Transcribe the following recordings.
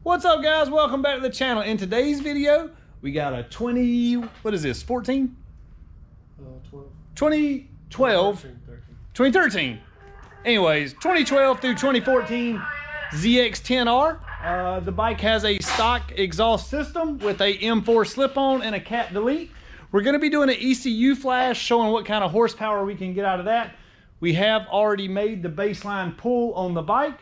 What's up, guys? Welcome back to the channel. In today's video, we got a 2013 anyways, 2012 through 2014 ZX10R. The bike has a stock exhaust system with a M4 slip-on and a cat delete. We're going to be doing an ECU flash, showing what kind of horsepower we can get out of that. We have already made the baseline pull on the bike.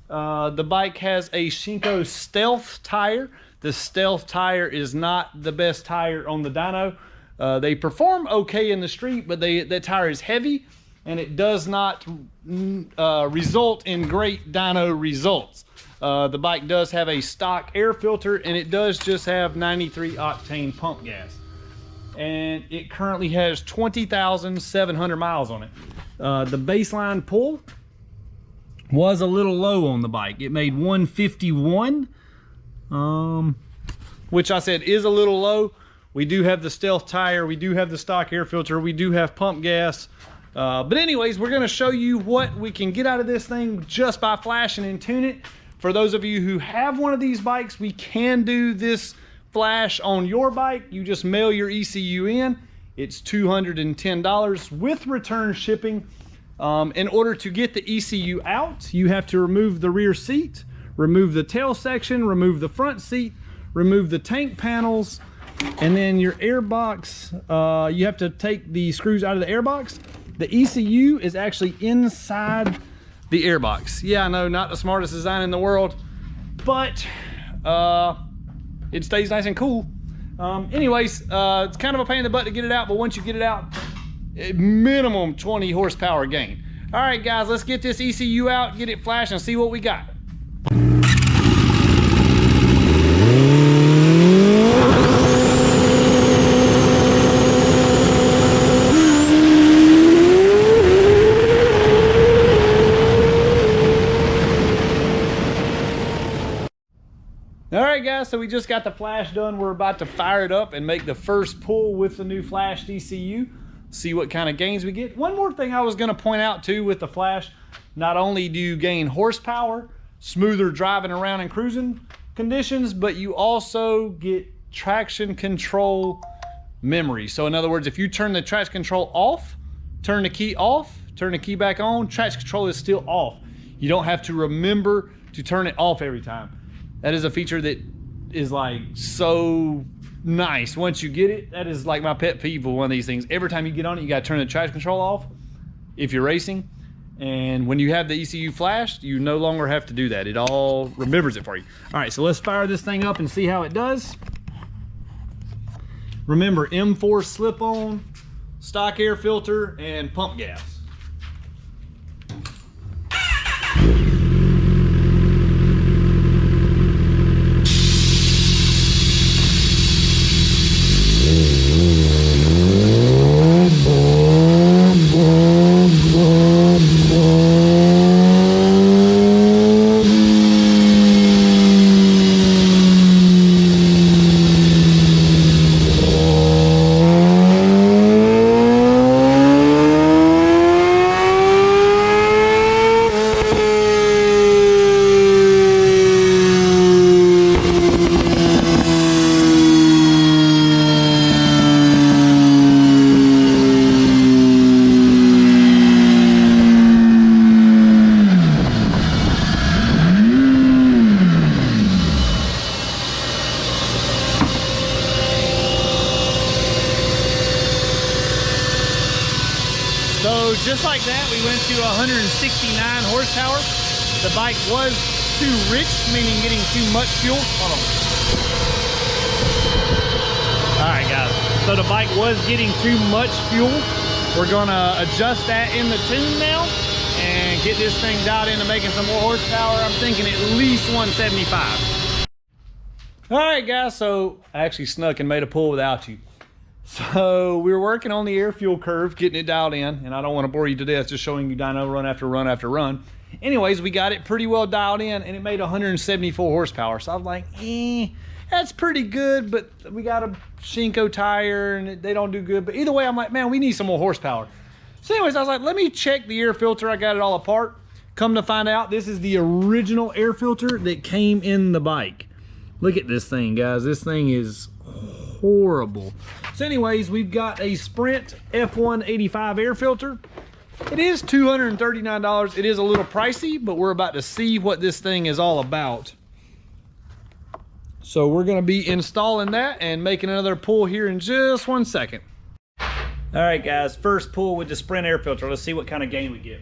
The bike has a Shinko Stealth tire. The Stealth tire is not the best tire on the dyno. They perform okay in the street, but that tire is heavy and it does not result in great dyno results. The bike does have a stock air filter and it does just have 93 octane pump gas. And it currently has 20,700 miles on it. The baseline pull was a little low on the bike. It made 151, which I said is a little low. We do have the Stealth tire, we do have the stock air filter, we do have pump gas. But anyways, we're gonna show you what we can get out of this thing just by flashing and tune it. For those of you who have one of these bikes, we can do this flash on your bike. You just mail your ECU in. It's $210 with return shipping. In order to get the ECU out, you have to remove the rear seat, remove the tail section, remove the front seat, remove the tank panels, and then your air box, you have to take the screws out of the air box. The ECU is actually inside the air box. Yeah, I know, not the smartest design in the world, but it stays nice and cool. Anyways, it's kind of a pain in the butt to get it out, but once you get it out, minimum 20 horsepower gain. All right, guys, let's get this ECU out, get it flashed, and see what we got. All right, guys, so we just got the flash done. We're about to fire it up and make the first pull with the new flashed ECU. See what kind of gains we get. One more thing I was going to point out too with the flash, not only do you gain horsepower, smoother driving around in cruising conditions, but you also get traction control memory. So in other words, if you turn the traction control off, turn the key off, turn the key back on, traction control is still off. You don't have to remember to turn it off every time. That is a feature that is like so nice. Once you get it, that is like my pet peeve with one of these things. Every time you get on it, you got to turn the traction control off if you're racing. And when you have the ECU flashed, you no longer have to do that. It all remembers it for you. All right, so let's fire this thing up and see how it does. Remember, M4 slip-on, stock air filter, and pump gas. So just like that, we went to 169 horsepower. The bike was too rich, meaning getting too much fuel. Hold on. All right, guys. So the bike was getting too much fuel. We're gonna adjust that in the tune now and get this thing dialed into making some more horsepower. I'm thinking at least 175. All right, guys. So I actually snuck and made a pull without you. So we were working on the air fuel curve, getting it dialed in, and I don't want to bore you to death just showing you dyno run after run after run. Anyways, we got it pretty well dialed in and it made 174 horsepower. So I was like, that's pretty good, but we got a Shinko tire and they don't do good. But either way, I'm like, man, we need some more horsepower. So anyways, I was like, let me check the air filter. I got it all apart. Come to find out, this is the original air filter that came in the bike. Look at this thing, guys. This thing is horrible. So anyways, we've got a Sprint F185 air filter. It is $239. It is a little pricey, but we're about to see what this thing is all about. So we're gonna be installing that and making another pull here in just 1 second. All right, guys, first pull with the Sprint air filter. Let's see what kind of gain we get.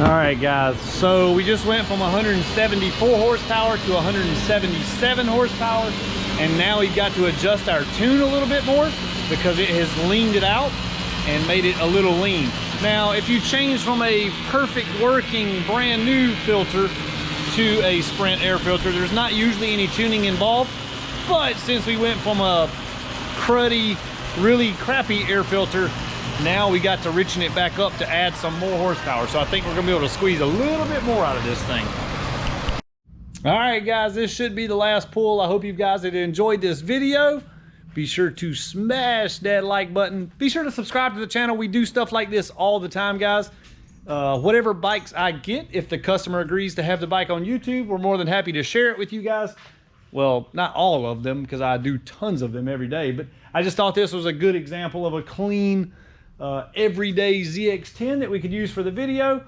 Alright guys, so we just went from 174 horsepower to 177 horsepower, and now we've got to adjust our tune a little bit more because it has leaned it out and made it a little lean. Now if you change from a perfect working brand new filter to a Sprint air filter, there's not usually any tuning involved, but since we went from a cruddy, really crappy air filter, now we got to richen it back up to add some more horsepower. So I think we're gonna be able to squeeze a little bit more out of this thing. All right guys, this should be the last pull. I hope you guys have enjoyed this video. Be sure to smash that like button. Be sure to subscribe to the channel. We do stuff like this all the time, guys. Whatever bikes I get, if the customer agrees to have the bike on YouTube, we're more than happy to share it with you guys. Well, not all of them, because I do tons of them every day, but I just thought this was a good example of a clean, everyday ZX10 that we could use for the video.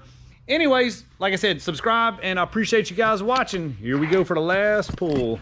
Anyways, like I said, subscribe, and I appreciate you guys watching. Here we go for the last pull.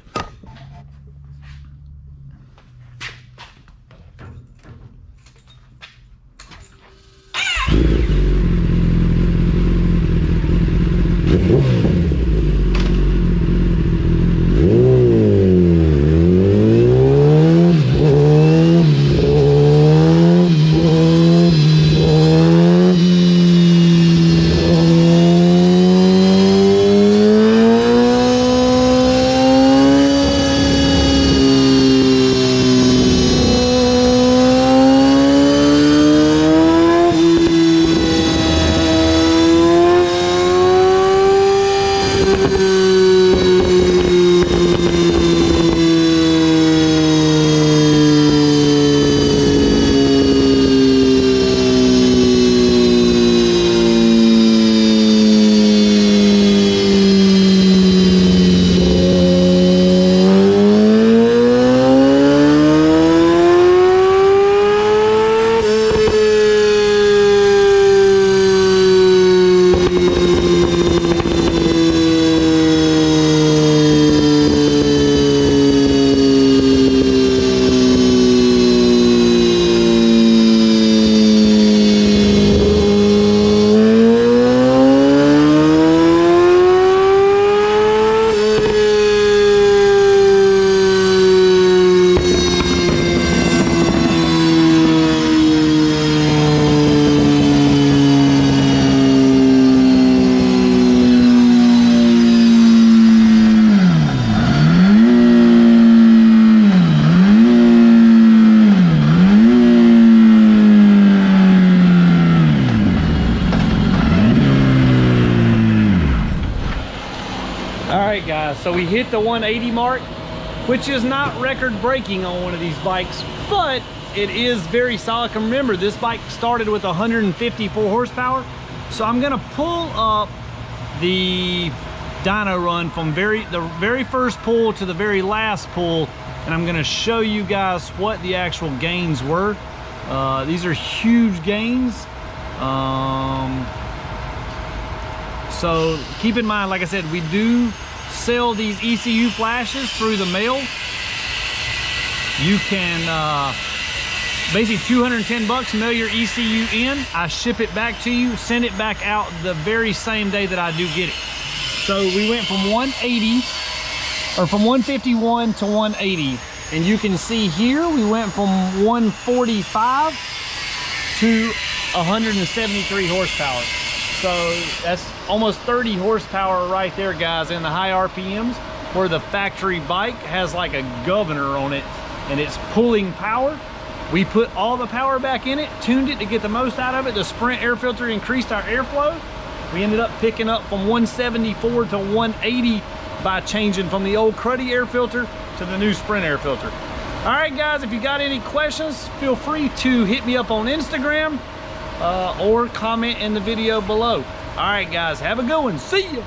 guys, so we hit the 180 mark, which is not record breaking on one of these bikes, but it is very solid. Remember, this bike started with 154 horsepower. So I'm gonna pull up the dyno run from the very first pull to the very last pull, and I'm gonna show you guys what the actual gains were. These are huge gains. So keep in mind, like I said, we do sell these ECU flashes through the mail. You can basically 210 bucks, mail your ECU in. I ship it back to you, send it back out the very same day that I do get it. So we went from 180, or from 151 to 180. And you can see here, we went from 145 to 173 horsepower. So that's almost 30 horsepower right there, guys, in the high RPMs, where the factory bike has like a governor on it and it's pulling power. We put all the power back in it, tuned it to get the most out of it. The Sprint air filter increased our airflow. We ended up picking up from 174 to 180 by changing from the old cruddy air filter to the new Sprint air filter. All right, guys, if you got any questions, feel free to hit me up on Instagram or comment in the video below. All right, guys, have a good one. See ya.